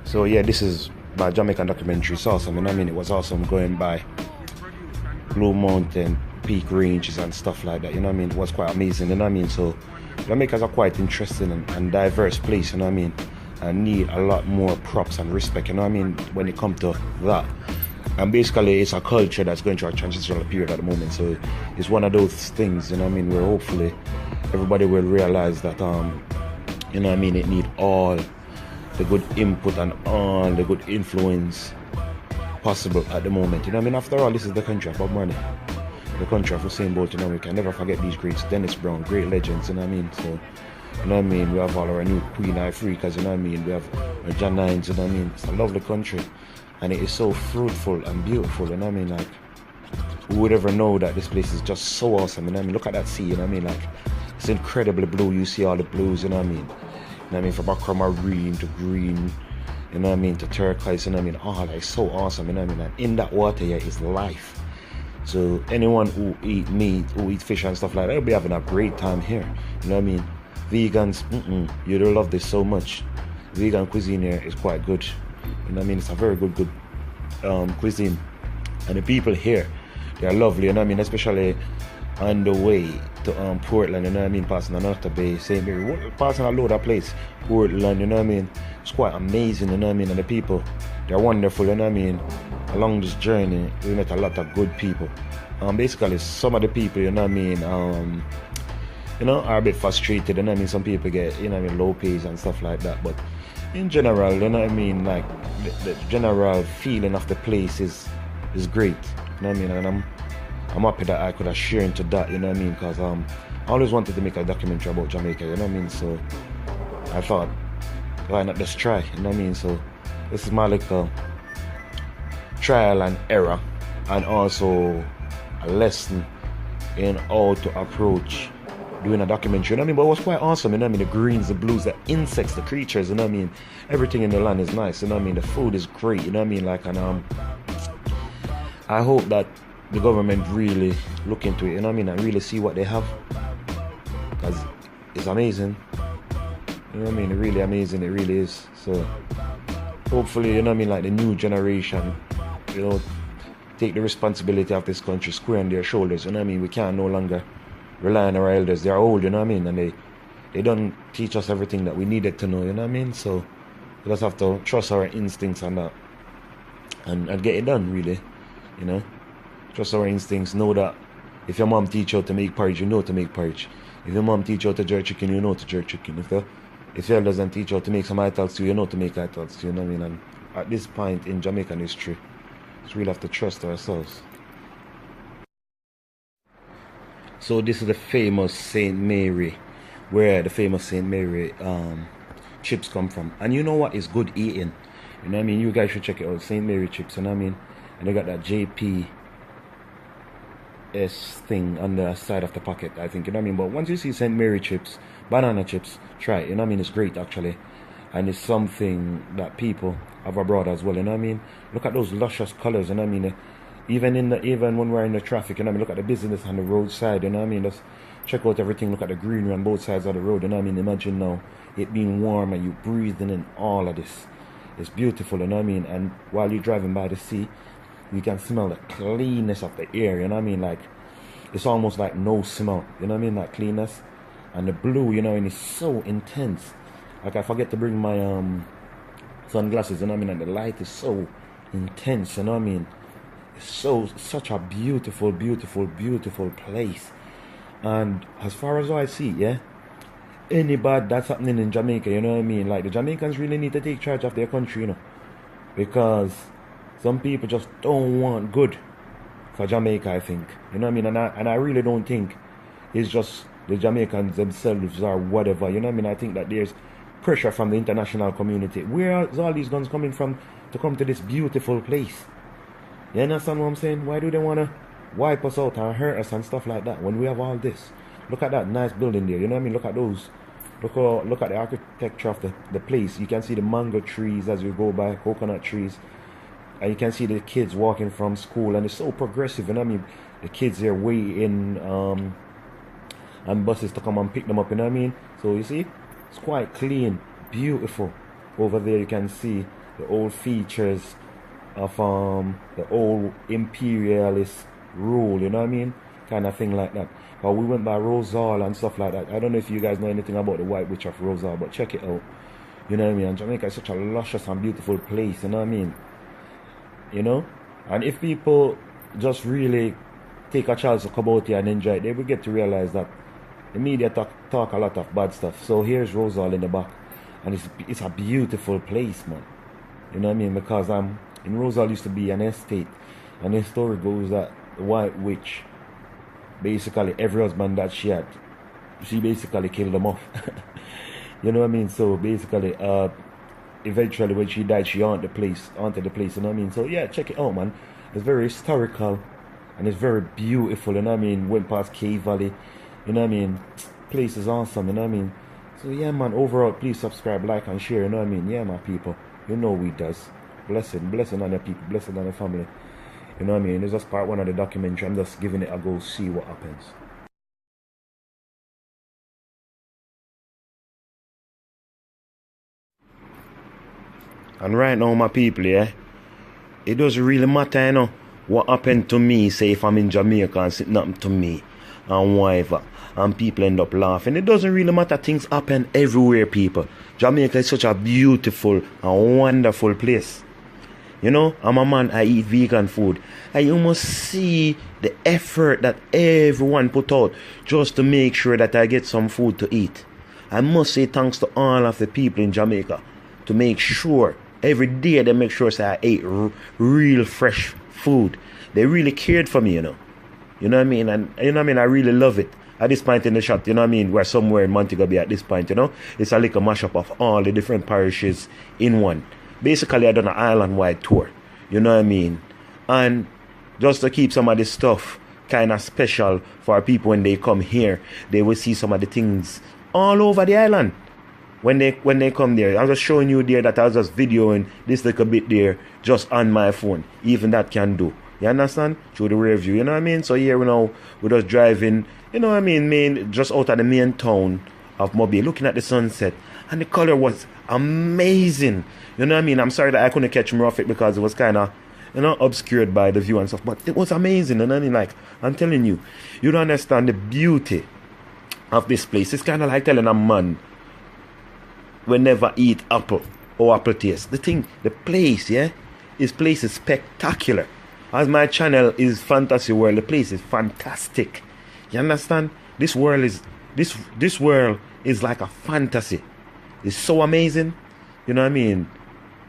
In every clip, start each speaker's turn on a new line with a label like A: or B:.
A: So yeah, this is my Jamaican documentary. It's awesome, you know what I mean? It was awesome going by Blue Mountain, Peak Ranges and stuff like that, you know what I mean? It was quite amazing, you know what I mean? So Jamaica's a quite interesting and diverse place, you know what I mean? And need a lot more props and respect, you know what I mean, when it comes to that. And basically it's a culture that's going through a transitional period at the moment. So it's one of those things, you know what I mean, where hopefully everybody will realize that you know what I mean, it need all the good input and all the good influence possible at the moment. You know what I mean? After all, this is the country of Bob Marley, the country of Usain Bolt. You know, we can never forget these greats. Dennis Brown, great legends. You know what I mean? So, you know what I mean? We have all our new Queen Africas. You know what I mean? We have John Nines. You know what I mean? It's a lovely country, and it is so fruitful and beautiful. You know what I mean? Like, who would ever know that this place is just so awesome? You know what I mean? Look at that sea. You know what I mean? Like, it's incredibly blue. You see all the blues. You know what I mean? You know what I mean? From aquamarine to green. You know what I mean, to turquoise, you know what I mean, oh, that's so awesome, you know what I mean, and in that water here is life. So anyone who eat meat, who eat fish and stuff like that, they'll be having a great time here, you know what I mean. Vegans, you'll love this so much. Vegan cuisine here is quite good, you know what I mean, it's a very good cuisine, and the people here, they're lovely, you know what I mean, especially on the way to Portland, you know what I mean, passing another bay, St. Mary, passing a load of place, Portland, you know what I mean, it's quite amazing, you know what I mean, and the people, they're wonderful, you know what I mean. Along this journey, we met a lot of good people. Basically, some of the people, you know what I mean, you know, are a bit frustrated, you know what I mean, some people get, you know what I mean, low pays and stuff like that, but in general, you know what I mean, like, the general feeling of the place is great, you know what I mean, and I'm happy that I could have shared into that, you know what I mean, because I always wanted to make a documentary about Jamaica, you know what I mean, so I thought, why not just try, you know what I mean, so this is my little trial and error, and also a lesson in how to approach doing a documentary, you know what I mean, but it was quite awesome, you know what I mean, the greens, the blues, the insects, the creatures, you know what I mean, everything in the land is nice, you know what I mean, the food is great, you know what I mean, like, and I hope that the government really look into it, you know what I mean, and really see what they have, because it's amazing, you know what I mean, it's really amazing, it really is. So hopefully, you know what I mean, like the new generation, you know, take the responsibility of this country square on their shoulders, you know what I mean, we can't no longer rely on our elders, they're old, you know what I mean, and they don't teach us everything that we needed to know, you know what I mean, so we just have to trust our instincts and that, and get it done, really, you know. Trust our instincts, know that if your mom teach you how to make porridge, you know to make porridge. If your mom teach you how to jerk chicken, you know to jerk chicken. If your doesn't teach you how to make some ital stew, you know to make ital stew, you know what I mean? And at this point in Jamaican history, we really have to trust ourselves. So this is the famous St. Mary, where the famous St. Mary chips come from. And you know what is good eating? You know what I mean? You guys should check it out, St. Mary chips, you know what I mean? And they got that JP thing on the side of the pocket, I think, you know what I mean, but once you see St. Mary chips, banana chips, try it, you know what I mean, it's great actually, and it's something that people have abroad as well, you know what I mean. Look at those luscious colors, you know what I mean, even when we're in the traffic, you know what I mean, look at the business on the roadside, you know what I mean, just check out everything, look at the greenery on both sides of the road, you know what I mean. Imagine now it being warm and you breathing in all of this, it's beautiful, you know what I mean, and while you're driving by the sea, you can smell the cleanness of the air, you know what I mean, like, it's almost like no smell, you know what I mean, like cleanness, and the blue, you know, and it's so intense, like I forget to bring my sunglasses, you know what I mean, and the light is so intense, you know what I mean, it's such a beautiful place, and as far as I see, yeah, any bad that's happening in Jamaica, you know what I mean, like the Jamaicans really need to take charge of their country, you know, because some people just don't want good for Jamaica, I think. You know what I mean? And I really don't think it's just the Jamaicans themselves or whatever. You know what I mean? I think that there's pressure from the international community. Where is all these guns coming from to come to this beautiful place? You understand what I'm saying? Why do they want to wipe us out and hurt us and stuff like that when we have all this? Look at that nice building there. You know what I mean? Look at those. Look at the architecture of the place. You can see the mango trees as you go by, coconut trees. And you can see the kids walking from school, and it's so progressive, you know what I mean? The kids here waiting and buses to come and pick them up, you know what I mean? So you see, it's quite clean, beautiful. Over there you can see the old features of the old imperialist rule, you know what I mean? Kind of thing like that. But we went by Rosal and stuff like that. I don't know if you guys know anything about the White Witch of Rosal, but check it out. You know what I mean? And Jamaica is such a luscious and beautiful place, you know what I mean? You know? And if people just really take a chance to come out here and enjoy it, they will get to realize that the media talk a lot of bad stuff. So here's Rosal in the back. And it's a beautiful place, man. You know what I mean? Because in Rosal used to be an estate. And the story goes that the White Witch, basically every husband that she had, she basically killed them off. You know what I mean? So basically, eventually when she died, she haunted the place, you know what I mean? So yeah, check it out, man. It's very historical and it's very beautiful, you know what I mean? Went past Cave Valley, you know what I mean? Place is awesome, you know what I mean? So yeah, man, overall, please subscribe, like and share, you know what I mean? Yeah, my people, you know we does. Blessing on your people, blessing on your family. You know what I mean? It's just part one of the documentary. I'm just giving it a go, see what happens. And right now, my people, yeah, it doesn't really matter, you know, what happened to me, say if I'm in Jamaica and something happened to me and whatever, and people end up laughing. It doesn't really matter, things happen everywhere, people. Jamaica is such a beautiful and wonderful place. You know, I'm a man, I eat vegan food. And you must see the effort that everyone put out just to make sure that I get some food to eat. I must say thanks to all of the people in Jamaica to make sure, every day they make sure that I ate real fresh food. They really cared for me, you know. You know what I mean? And you know what I mean? I really love it. At this point in the shot, you know what I mean? We're somewhere in Montego Bay at this point, you know. It's a little mashup of all the different parishes in one. Basically, I done an island-wide tour, you know what I mean? And just to keep some of this stuff kind of special for people when they come here, they will see some of the things all over the island when they come there. I'm just showing you there that I was just videoing this little bit there just on my phone. Even that can do. You understand? Through the rear view, you know what I mean? So here we know we're just driving, you know what I mean, just out of the main town of Mobile, looking at the sunset. And the color was amazing. You know what I mean? I'm sorry that I couldn't catch more of it because it was kind of, you know, obscured by the view and stuff. But it was amazing. And I mean, like, I'm telling you, you don't understand the beauty of this place. It's kind of like telling a man, we never eat apple or apple taste. The place, yeah? This place is spectacular. As my channel is Fantasy World, the place is fantastic. You understand? This world is like a fantasy. It's so amazing. You know what I mean?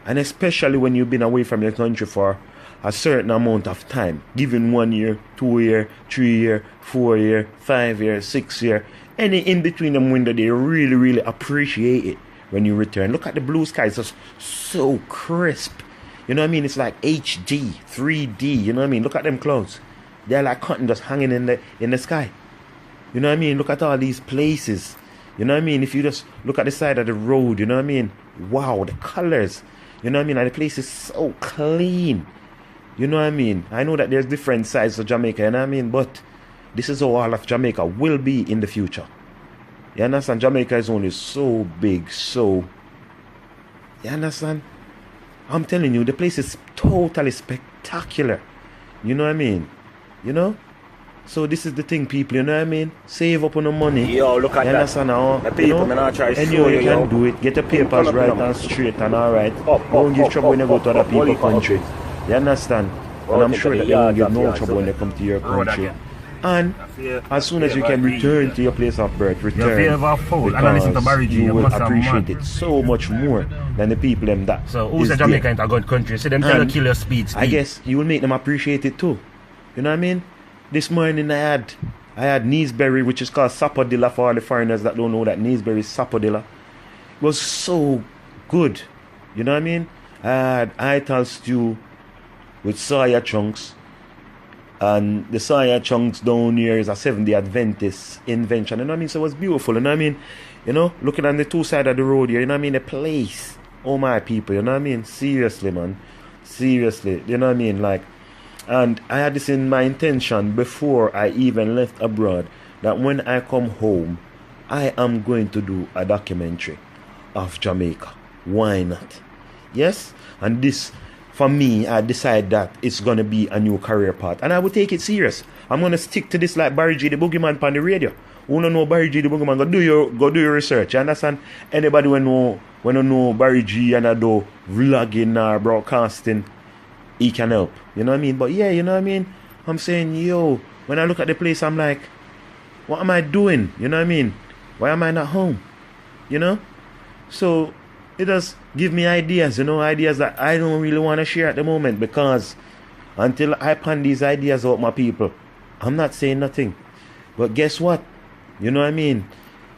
A: And especially when you've been away from your country for a certain amount of time. Given 1 year, 2 year, 3 year, 4 year, 5 year, 6 year. Any in between them window, they really, really appreciate it when you return. Look at the blue sky. It's just so crisp. You know what I mean? It's like HD, 3D. You know what I mean? Look at them clouds. They're like cotton just hanging in the sky. You know what I mean? Look at all these places. You know what I mean? If you just look at the side of the road, you know what I mean? Wow, the colors. You know what I mean? And the place is so clean. You know what I mean? I know that there's different sides of Jamaica, you know what I mean? But this is how all of Jamaica will be in the future. You understand? Jamaica is only so big, so... You understand? I'm telling you, the place is totally spectacular. You know what I mean? You know? So this is the thing, people, you know what I mean? Save up on the money.
B: Yo, look at
A: you understand now?
B: The people, you know?
A: And you can do it. Get the papers right and straight and alright. Don't give trouble when you go to other people's country. You understand? And I'm sure that they won't give no trouble when they come to your country. And as soon as you can return to your place of birth, return, because you will appreciate it so much more than the people them that.
B: So who's a Jamaica in a good country? See them tell you kill your speed.
A: I guess you will make them appreciate it too. You know what I mean? This morning I had Neesberry, which is called sapodilla for all the foreigners that don't know that Neesberry is sapodilla. It was so good. You know what I mean? I had ital stew with soya chunks. And the soya chunks down here is a Seventh-day Adventist invention. You know what I mean? So it was beautiful. You know what I mean? You know, looking on the two sides of the road here, you know what I mean? The place. Oh my people, you know what I mean? Seriously, man. Seriously. You know what I mean? Like, and I had this in my intention before I even left abroad, that when I come home, I am going to do a documentary of Jamaica. Why not? Yes? And this, for me, I decide that it's going to be a new career path. And I will take it serious. I'm going to stick to this like Barry G the Boogeyman on the radio. Who don't know Barry G the Boogeyman, go do your research. You understand? Anybody when know Barry G and I do vlogging or broadcasting, he can help. You know what I mean? But yeah, you know what I mean? I'm saying, yo, when I look at the place, I'm like, what am I doing? You know what I mean? Why am I not home? You know? So it does give me ideas, you know, ideas that I don't really want to share at the moment, because until I pan these ideas out, my people, I'm not saying nothing. But guess what? You know what I mean?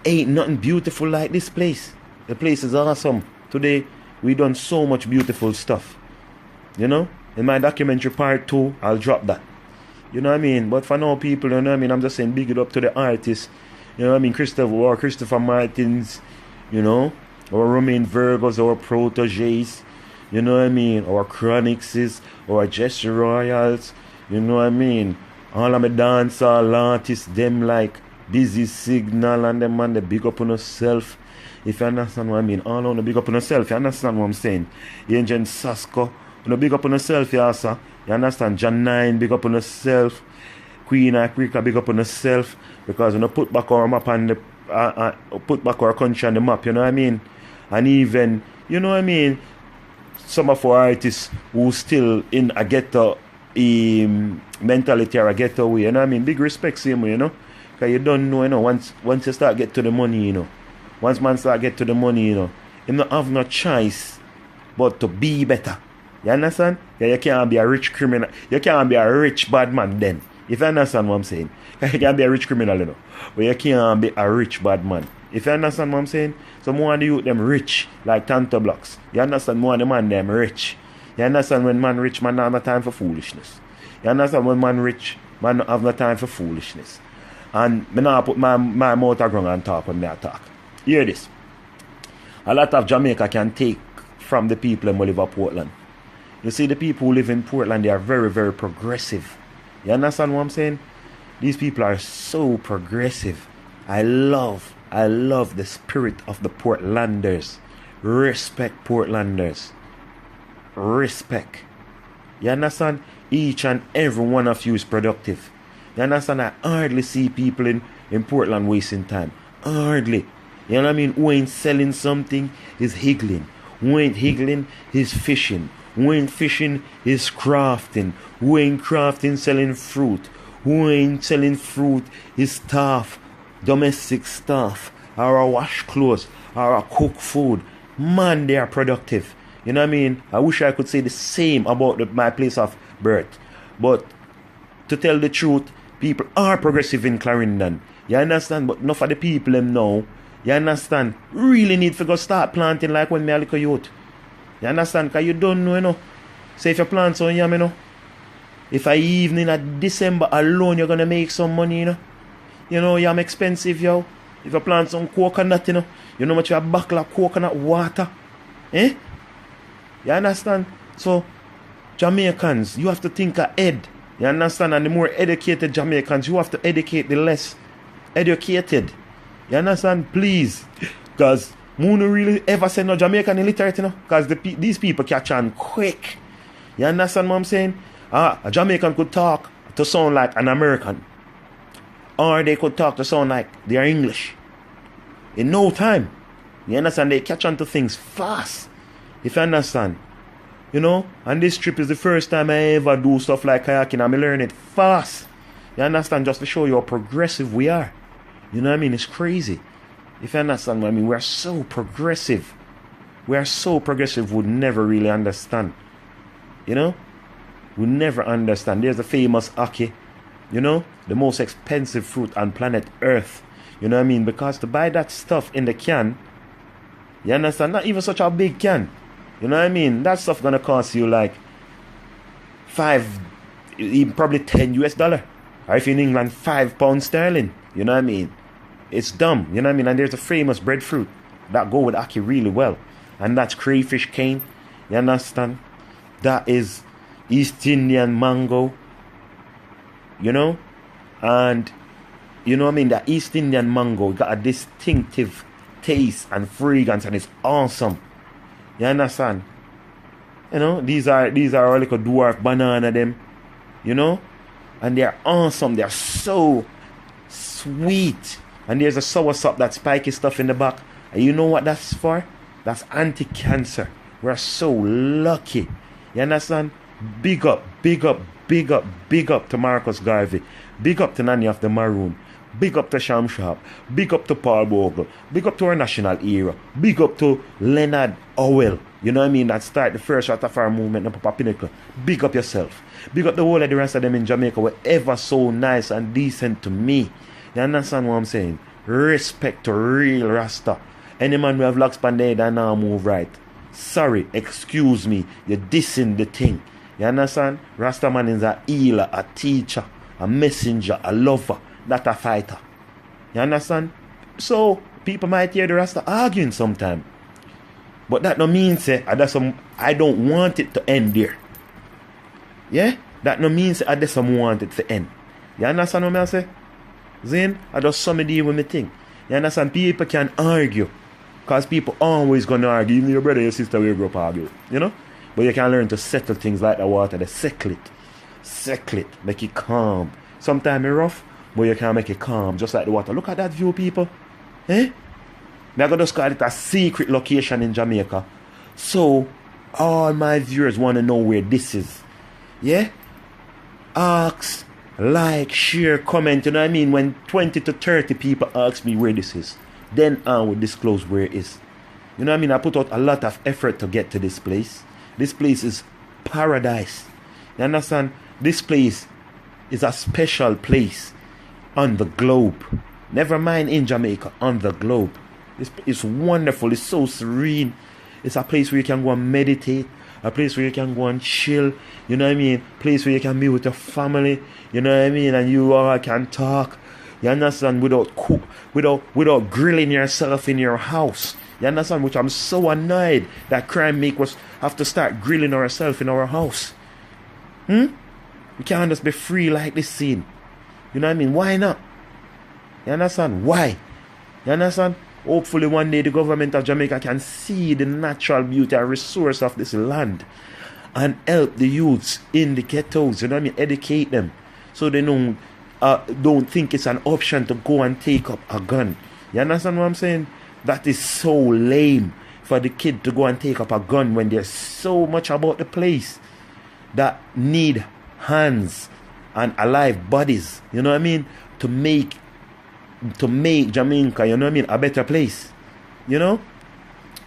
A: Ain't nothing beautiful like this place. The place is awesome. Today, we done so much beautiful stuff. You know? In my documentary part 2, I'll drop that. You know what I mean? But for now, people, you know what I mean? I'm just saying big it up to the artists. You know what I mean? Christopher Martins, you know? Our Romain Virgos, our Proteges. You know what I mean? Our Chronixes, our Jesse Royals. You know what I mean? All of my dancehall artists, them like Busy Signal and them, man, they big up on yourself. If you understand what I mean, all on the big up on yourself, you understand what I'm saying? Angel Sasko, you know, big up on yourself, yeah, sir. You understand? John 9, big up on yourself. Queen Africa, big up on yourself. Because you know, put back our map on the, put back our country on the map, you know what I mean? And even, you know what I mean, some of our artists who still in a ghetto mentality or a ghetto way, you know what I mean? Big respect, same way, you know? Because you don't know, you know, once you start get to the money, you know, once man start get to the money, you know, you don't have no choice but to be better. You understand? Yeah, you can't be a rich criminal. You can't be a rich bad man then. If you understand what I'm saying. You can't be a rich criminal, you know. But you can't be a rich bad man. If you understand what I'm saying. So more of the youth them rich, like Tanto Blocks. You understand? More of the man them rich. You understand? When man rich, man don't have no time for foolishness. You understand? When man rich, man don't have no time for foolishness. And me now put my mouth around and talk when I talk. Hear this. A lot of Jamaica can take from the people who live in Portland. You see, the people who live in Portland, they are very, very progressive. You understand what I'm saying? These people are so progressive. I love the spirit of the Portlanders. Respect Portlanders. Respect. You understand? Each and every one of you is productive. You understand? I hardly see people in Portland wasting time. Hardly. You know what I mean? Who ain't selling something is higgling. Who ain't higgling is fishing. Who ain't fishing is crafting. Who ain't crafting selling fruit. Who ain't selling fruit is staff. Domestic staff. Or a wash clothes. Or a cook food. Man, they are productive. You know what I mean? I wish I could say the same about my place of birth. But to tell the truth, people are progressive in Clarendon. You understand? But enough of the people them now, you understand, really need to go start planting like when me a little youth. You understand? Because you don't know, you know. So if you plant some yam, you know, if a evening at December alone, you're going to make some money, you know. You know, yam expensive, yo. If you plant some coconut, you know how much you have buckle of coconut water. Eh? You understand? So, Jamaicans, you have to think ahead. You understand? And the more educated Jamaicans, you have to educate the less educated. You understand? Please. Because Moon really ever said no Jamaican illiterate, you know? Because these people catch on quick. You understand what I'm saying? A Jamaican could talk to sound like an American. Or they could talk to sound like they are English. In no time. You understand? They catch on to things fast. If you understand. You know? And this trip is the first time I ever do stuff like kayaking. And I learn it fast. You understand? Just to show you how progressive we are. You know what I mean? It's crazy. If you understand what I mean, we are so progressive. We are so progressive, we'd never really understand. You know? We never understand. There's the famous ackee. You know? The most expensive fruit on planet Earth. You know what I mean? Because to buy that stuff in the can, you understand? Not even such a big can. You know what I mean? That stuff gonna cost you like even probably $10. Or if you're in England, £5 sterling. You know what I mean? It's dumb. You know what I mean? And there's a famous breadfruit that go with ackee really well. And that's crayfish cane. You understand? That is East Indian mango. You know? And you know what I mean? The East Indian mango got a distinctive taste and fragrance, and it's awesome. You understand? You know, these are our little dwarf banana them, you know, and they're awesome. They're so sweet. And there's a soursop, that spiky stuff in the back. And you know what that's for? That's anti-cancer. We're so lucky. You understand? Big up, big up, big up, big up to Marcus Garvey. Big up to Nanny of the Maroon. Big up to Sham Sharp. Big up to Paul Bogle. Big up to our national era. Big up to Leonard Howell. You know what I mean? That start the first Rastafari movement in Papa Pinnacle. Big up yourself. Big up the whole of the rest of them in Jamaica. Were ever so nice and decent to me. You understand what I'm saying? Respect to real Rasta. Any man who have locks on their head and now move right. Sorry, excuse me. You're dissing the thing. You understand? Rasta man is a healer, a teacher, a messenger, a lover, not a fighter. You understand? So people might hear the Rasta arguing sometime. But that no mean say I don't want it to end there. Yeah? That no mean say I just want it to end. You understand what I say? Zane, I just some deal with me thing. You understand? People can argue. Because people always gonna argue. Even your brother and your sister will grow up argue. You know? But you can learn to settle things like the water. They settle it. Settle it. Make it calm. Sometimes it's rough, but you can make it calm. Just like the water. Look at that view, people. Eh? I'm gonna just call it a secret location in Jamaica. So all my viewers wanna know where this is. Yeah? Ask, like, share, comment, you know what I mean? When 20 to 30 people ask me where this is, then I will disclose where it is. You know what I mean? I put out a lot of effort to get to this place. This place is paradise. You understand? This place is a special place on the globe. Never mind in Jamaica, on the globe. It's wonderful. It's so serene. It's a place where you can go and meditate. A place where you can go and chill. You know what I mean? A place where you can be with your family. You know what I mean? And you all can talk. You understand? Without grilling yourself in your house. You understand? Which I'm so annoyed that crime make us have to start grilling ourselves in our house. We can't just be free like this scene. You know what I mean? Why not? You understand? Why? You understand? Hopefully one day the government of Jamaica can see the natural beauty and resource of this land and help the youths in the ghettos, you know what I mean? Educate them so they don't think it's an option to go and take up a gun. You understand what I'm saying? That is so lame for the kid to go and take up a gun when there's so much about the place that need hands and alive bodies, you know what I mean? To make Jamaica, you know what I mean, a better place. You know?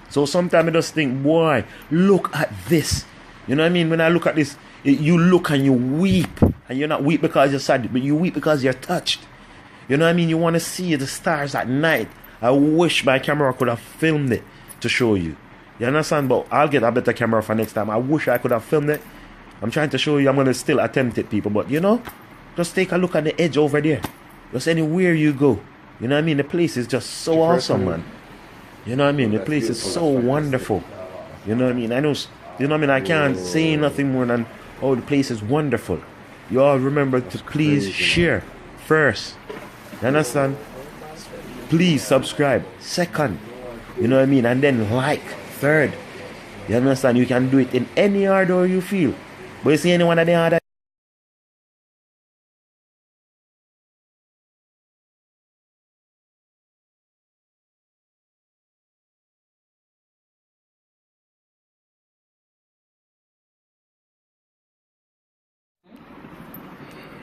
A: So sometimes I just think, boy, look at this. You know what I mean? When I look at this, you look and you weep. And you're not weep because you're sad, but you weep because you're touched. You know what I mean? You want to see the stars at night. I wish my camera could have filmed it to show you. You understand? But I'll get a better camera for next time. I wish I could have filmed it. I'm trying to show you. I'm going to still attempt it, people. But, you know, just take a look at the edge over there. Just anywhere you go. You know what I mean? The place is just so awesome, man. You know what I mean? The place is so wonderful. You know what I mean? I know, you know what I mean? I can't say nothing more than, oh, the place is wonderful. You all remember to please share first. You understand? Please subscribe. Second. You know what I mean? And then like. Third. You understand? You can do it in any order you feel. But you see any one of the other.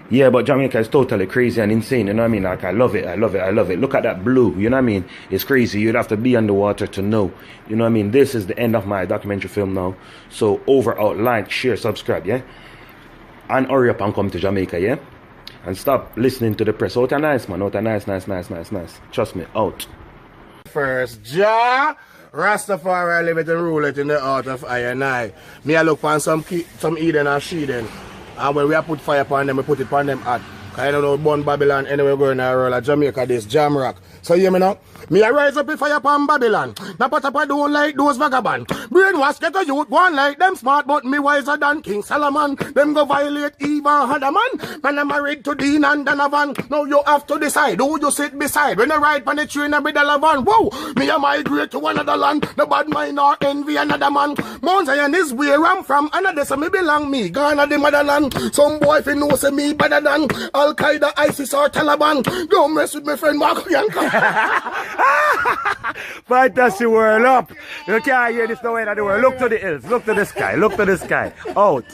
A: Yeah, but Jamaica is totally crazy and insane, you know what I mean? Like, I love it, I love it, I love it. Look at that blue, you know what I mean? It's crazy. You'd have to be underwater to know. You know what I mean? This is the end of my documentary film now. So, over, out, like, share, subscribe, yeah? And hurry up and come to Jamaica, yeah? And stop listening to the press. Out and nice, man. Out and nice. Trust me, out.
C: First, Jah Rastafari live it and rule it in the heart of I and I. Me I look for some Eden and Sheeden. And when we put fire upon them, we put it upon them hot. I don't know, born Babylon, anyway, going to roll at Jamaica, this jam rock. So, you me know? Me a rise up if I upon Babylon. Now, but I don't like those vagabond. Brainwash get a youth, one like them smart, but me wiser than King Solomon. Them go violate even harder man. Man, I'm married to Dean and Donovan. Now you have to decide who you sit beside. When I ride on the train, I be the Lavan. Whoa, me a migrate to another land. The bad mind or envy another man. Mount Zion is where I'm from. Another so me belong me. Ghana the motherland. Some boy if you know say me better than Al Qaeda, ISIS or Taliban. Don't mess with my friend Mark Yanka.
A: Fantasy world up. You can't hear this nowhere in the world. Look to the hills. Look to the sky. Look to the sky. Out.